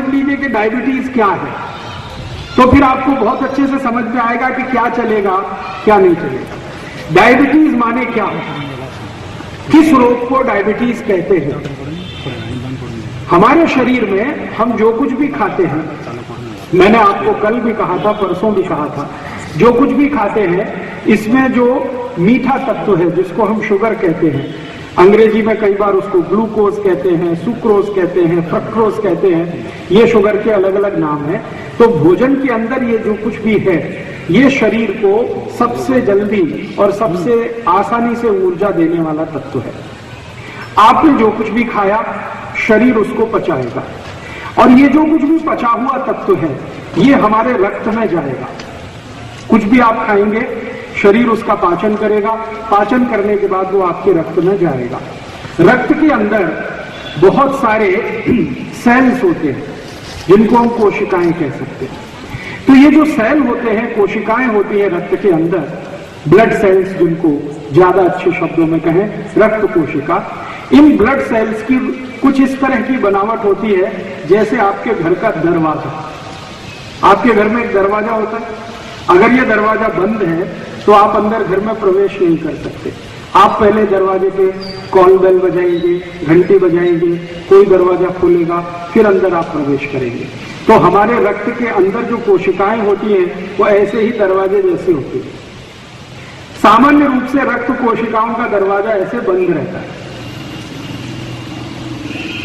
समझ लीजिए कि डायबिटीज क्या है, तो फिर आपको बहुत अच्छे से समझ में आएगा कि क्या चलेगा क्या नहीं चलेगा। डायबिटीज माने क्या, किस रोग को डायबिटीज कहते हैं। हमारे शरीर में हम जो कुछ भी खाते हैं, मैंने आपको कल भी कहा था, परसों भी कहा था, जो कुछ भी खाते हैं इसमें जो मीठा तत्व है जिसको हम शुगर कहते हैं, अंग्रेजी में कई बार उसको ग्लूकोज कहते हैं, सुक्रोज कहते हैं, फ्रक्टोज कहते हैं, ये शुगर के अलग अलग नाम हैं। तो भोजन के अंदर ये जो कुछ भी है ये शरीर को सबसे जल्दी और सबसे आसानी से ऊर्जा देने वाला तत्व है। आपने जो कुछ भी खाया शरीर उसको पचाएगा, और ये जो कुछ भी पचा हुआ तत्व है ये हमारे रक्त में जाएगा। कुछ भी आप खाएंगे शरीर उसका पाचन करेगा, पाचन करने के बाद वो आपके रक्त में जाएगा। रक्त के अंदर बहुत सारे सेल्स होते हैं जिनको हम कोशिकाएं कह सकते हैं। तो ये जो सेल होते हैं, कोशिकाएं होती है रक्त के अंदर, ब्लड सेल्स जिनको ज्यादा अच्छे शब्दों में कहें रक्त कोशिका, इन ब्लड सेल्स की कुछ इस तरह की बनावट होती है जैसे आपके घर का दरवाजा। आपके घर में एक दरवाजा होता है, अगर ये दरवाजा बंद है तो आप अंदर घर में प्रवेश नहीं कर सकते। आप पहले दरवाजे पे कॉल बेल बजाएंगे, घंटी बजाएंगे, कोई दरवाजा खोलेगा, फिर अंदर आप प्रवेश करेंगे। तो हमारे रक्त के अंदर जो कोशिकाएं होती हैं वो ऐसे ही दरवाजे जैसे होती है। सामान्य रूप से रक्त कोशिकाओं का दरवाजा ऐसे बंद रहता है,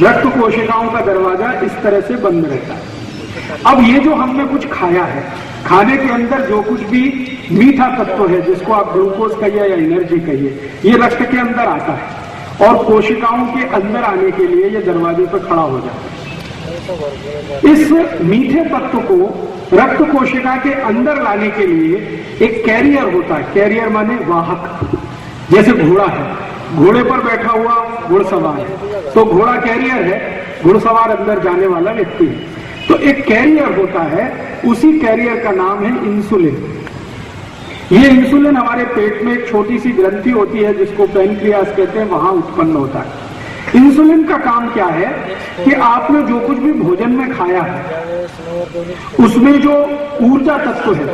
रक्त कोशिकाओं का दरवाजा इस तरह से बंद रहता है। अब ये जो हमने कुछ खाया है, खाने के अंदर जो कुछ भी मीठा तत्व है जिसको आप ग्लूकोज कहिए या एनर्जी कहिए, ये रक्त के अंदर आता है और कोशिकाओं के अंदर आने के लिए ये दरवाजे पर खड़ा हो जाता है। इस मीठे तत्व को रक्त कोशिका के अंदर लाने के लिए एक कैरियर होता है। कैरियर माने वाहक, जैसे घोड़ा है, घोड़े पर बैठा हुआ घुड़सवार है, तो घोड़ा कैरियर है, घुड़सवार अंदर जाने वाला व्यक्ति है। तो एक कैरियर होता है, उसी कैरियर का नाम है इंसुलिन। ये इंसुलिन हमारे पेट में एक छोटी सी ग्रंथि होती है जिसको पैनक्रियास कहते हैं, वहां उत्पन्न होता है। इंसुलिन का काम क्या है कि आपने जो कुछ भी भोजन में खाया है उसमें जो ऊर्जा तत्व है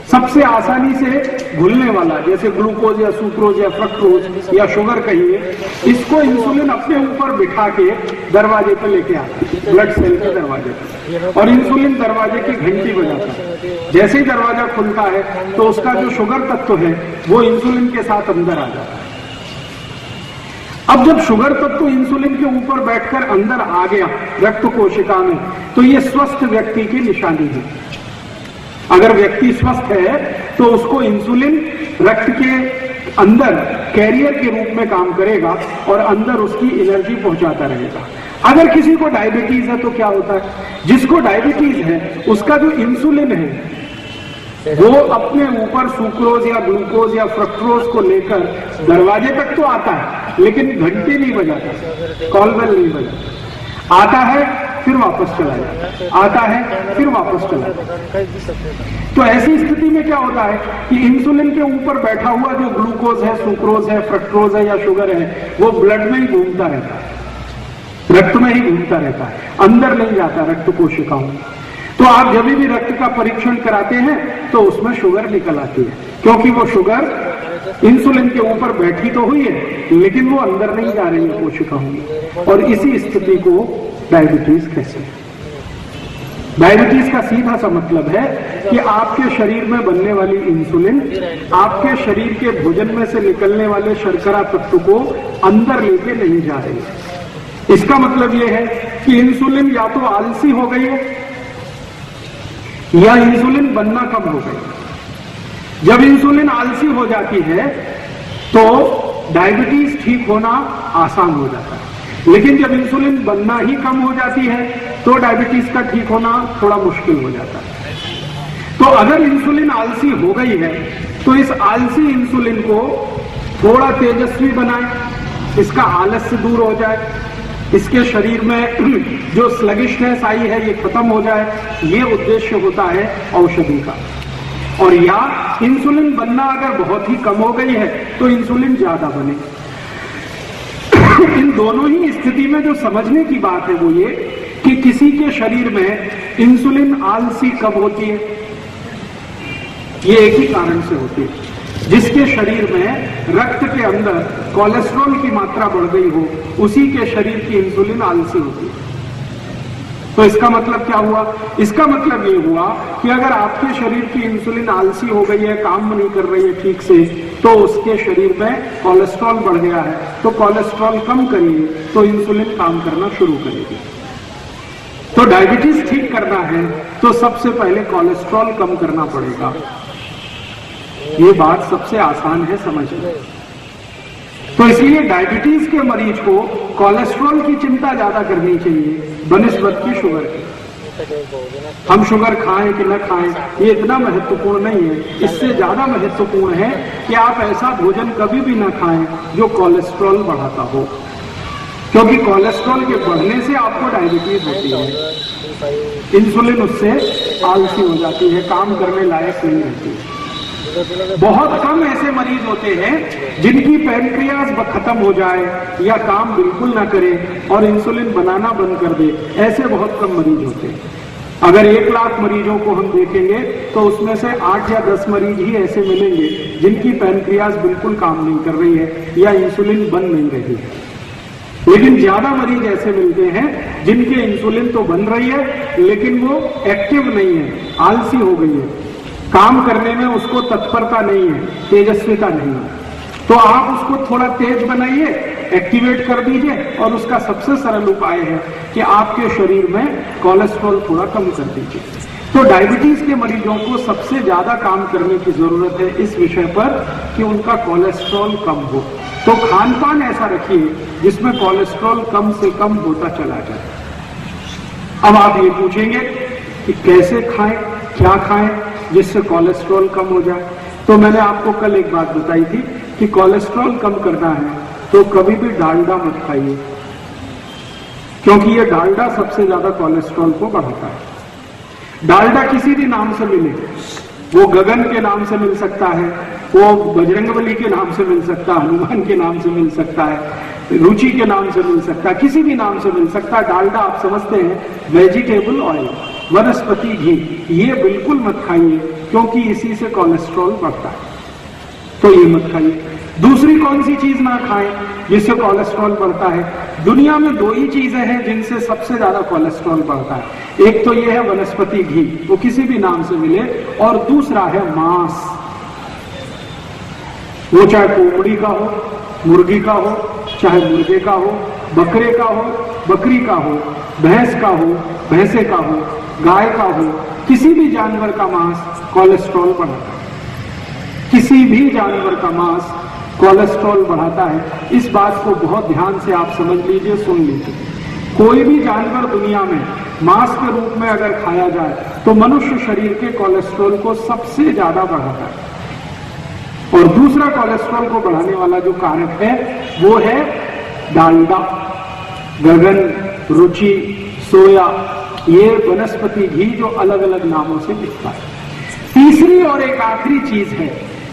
सबसे आसानी से घुलने वाला, जैसे ग्लूकोज या सुक्रोज या फ्रक्टोज या शुगर कहिए, इसको इंसुलिन अपने ऊपर बिठा के दरवाजे पर लेके आता है, ब्लड सेल के दरवाजे पर, और इंसुलिन दरवाजे की घंटी बजाता है। जैसे ही दरवाजा खुलता है तो उसका जो शुगर तत्व है वो इंसुलिन के साथ अंदर आ जाता है। अब जब शुगर तत्व इंसुलिन के ऊपर बैठकर अंदर आ गया रक्त कोशिका में, तो ये स्वस्थ व्यक्ति की निशानी है। अगर व्यक्ति स्वस्थ है तो उसको इंसुलिन रक्त के अंदर कैरियर के रूप में काम करेगा और अंदर उसकी एनर्जी पहुंचाता रहेगा। अगर किसी को डायबिटीज है तो क्या होता है, जिसको डायबिटीज है उसका जो इंसुलिन है वो अपने ऊपर सुक्रोज या ग्लूकोज या फ्रक्टोज को लेकर दरवाजे तक तो आता है लेकिन घंटी नहीं बजाता, कॉल बेल नहीं बजाता, आता है फिर वापस चला जाता, आता है फिर वापस चला जाता। तो ऐसी स्थिति में क्या होता है कि इंसुलिन के ऊपर बैठा हुआ जो ग्लूकोज है, सुक्रोज है, फ्रक्टोज है या शुगर है, वो ब्लड में ही घूमता रहता है, रक्त में ही घूमता रहता है, अंदर नहीं जाता रक्त कोशिकाओं में। तो आप जब भी रक्त का परीक्षण कराते हैं तो उसमें शुगर निकल आती है, क्योंकि वो शुगर इंसुलिन के ऊपर बैठी तो हुई है लेकिन वो अंदर नहीं जा रही है कोशिकाओं में, और इसी स्थिति को डायबिटीज कहते हैं। डायबिटीज का सीधा सा मतलब है कि आपके शरीर में बनने वाली इंसुलिन आपके शरीर के भोजन में से निकलने वाले शर्करा तत्व को अंदर लेके नहीं जा रही है। इसका मतलब यह है कि इंसुलिन या तो आलसी हो गई है या इंसुलिन बनना कम हो गई। जब इंसुलिन आलसी हो जाती है तो डायबिटीज ठीक होना आसान हो जाता है, लेकिन जब इंसुलिन बनना ही कम हो जाती है तो डायबिटीज का ठीक होना थोड़ा मुश्किल हो जाता है। तो अगर इंसुलिन आलसी हो गई है तो इस आलसी इंसुलिन को थोड़ा तेजस्वी बनाएं, इसका आलस्य दूर हो जाए, इसके शरीर में जो स्लगिशनेस आई है ये खत्म हो जाए, ये उद्देश्य होता है औषधि का। और या इंसुलिन बनना अगर बहुत ही कम हो गई है तो इंसुलिन ज्यादा बने। इन दोनों ही स्थिति में जो समझने की बात है वो ये कि किसी के शरीर में इंसुलिन आलसी कब होती है? ये एक ही कारण से होती है, जिसके शरीर में रक्त के अंदर कोलेस्ट्रॉल की मात्रा बढ़ गई हो, उसी के शरीर की इंसुलिन आलसी होती है। तो इसका मतलब क्या हुआ? इसका मतलब ये हुआ कि अगर आपके शरीर की इंसुलिन आलसी हो गई है, काम नहीं कर रही है ठीक से, तो उसके शरीर में कोलेस्ट्रॉल बढ़ गया है। तो कोलेस्ट्रॉल कम करिए तो इंसुलिन काम करना शुरू करेगी। तो डायबिटीज ठीक करना है तो सबसे पहले कोलेस्ट्रॉल कम करना पड़ेगा। ये बात सबसे आसान है समझना। तो इसलिए डायबिटीज के मरीज को कोलेस्ट्रॉल की चिंता ज्यादा करनी चाहिए बनिस्बत की शुगर की। हम शुगर खाएं कि न खाएं ये इतना महत्वपूर्ण नहीं है। इससे ज्यादा महत्वपूर्ण है कि आप ऐसा भोजन कभी भी न खाएं जो कोलेस्ट्रॉल बढ़ाता हो, क्योंकि कोलेस्ट्रॉल के बढ़ने से आपको डायबिटीज होती है। इंसुलिन उससे आलसी हो जाती है, काम करने लायक नहीं रहती है। बहुत कम ऐसे मरीज होते हैं जिनकी पैनक्रियाज खत्म हो जाए या काम बिल्कुल ना करे और इंसुलिन बनाना बंद कर दे, ऐसे बहुत कम मरीज होते हैं। अगर 1 लाख मरीजों को हम देखेंगे तो उसमें से 8 या 10 मरीज ही ऐसे मिलेंगे जिनकी पैनक्रियाज बिल्कुल काम नहीं कर रही है या इंसुलिन बन नहीं रही है। लेकिन ज्यादा मरीज ऐसे मिलते हैं जिनके इंसुलिन तो बन रही है लेकिन वो एक्टिव नहीं है, आलसी हो गई है, काम करने में उसको तत्परता नहीं है, तेजस्विता नहीं है। तो आप उसको थोड़ा तेज बनाइए, एक्टिवेट कर दीजिए और उसका सबसे सरल उपाय है कि आपके शरीर में कोलेस्ट्रॉल थोड़ा कम कर दीजिए। तो डायबिटीज के मरीजों को सबसे ज्यादा काम करने की जरूरत है इस विषय पर कि उनका कोलेस्ट्रॉल कम हो। तो खान पान ऐसा रखिए जिसमें कोलेस्ट्रॉल कम से कम होता चला जाए। अब आप ये पूछेंगे कि कैसे खाएं, क्या खाएं जिससे कोलेस्ट्रॉल कम हो जाए। तो मैंने आपको कल एक बात बताई थी कि कोलेस्ट्रॉल कम करना है तो कभी भी डालडा मत खाइए, क्योंकि ये डालडा सबसे ज्यादा कोलेस्ट्रॉल को बढ़ाता है। डालडा किसी भी नाम से मिले, वो गगन के नाम से मिल सकता है, वो बजरंगबली के नाम से मिल सकता है, हनुमान के नाम से मिल सकता है, रुचि के नाम से मिल सकता है, किसी भी नाम से मिल सकता है। डालडा आप समझते हैं वेजिटेबल ऑयल, वनस्पति घी, ये बिल्कुल मत खाइए क्योंकि इसी से कोलेस्ट्रॉल बढ़ता है, तो ये मत खाइए। दूसरी कौन सी चीज ना खाएं जिससे कोलेस्ट्रॉल बढ़ता है? दुनिया में 2 ही चीजें हैं जिनसे सबसे ज्यादा कोलेस्ट्रॉल बढ़ता है। एक तो ये है वनस्पति घी, वो किसी भी नाम से मिले, और दूसरा है मांस, वो चाहे कोमड़ी का हो, मुर्गी का हो, चाहे मुर्गे का हो, बकरे का हो, बकरी का हो, भैंस का हो, भैंसे का हो, गाय का हो, किसी भी जानवर का मांस कोलेस्ट्रॉल बढ़ाता है। किसी भी जानवर का मांस कोलेस्ट्रॉल बढ़ाता है। इस बात को बहुत ध्यान से आप समझ लीजिए, सुन लीजिए। कोई भी जानवर दुनिया में मांस के रूप में अगर खाया जाए तो मनुष्य शरीर के कोलेस्ट्रॉल को सबसे ज्यादा बढ़ाता है। और दूसरा कोलेस्ट्रॉल को बढ़ाने वाला जो कारक है वो है डालडा, गगन, रुचि, सोया, ये वनस्पति घी जो अलग अलग नामों से बिकता है। तीसरी और एक आखिरी चीज है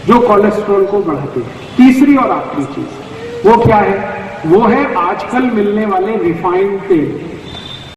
जो कोलेस्ट्रॉल को बढ़ाती है। तीसरी और आखिरी चीज वो क्या है? वो है आजकल मिलने वाले रिफाइंड तेल।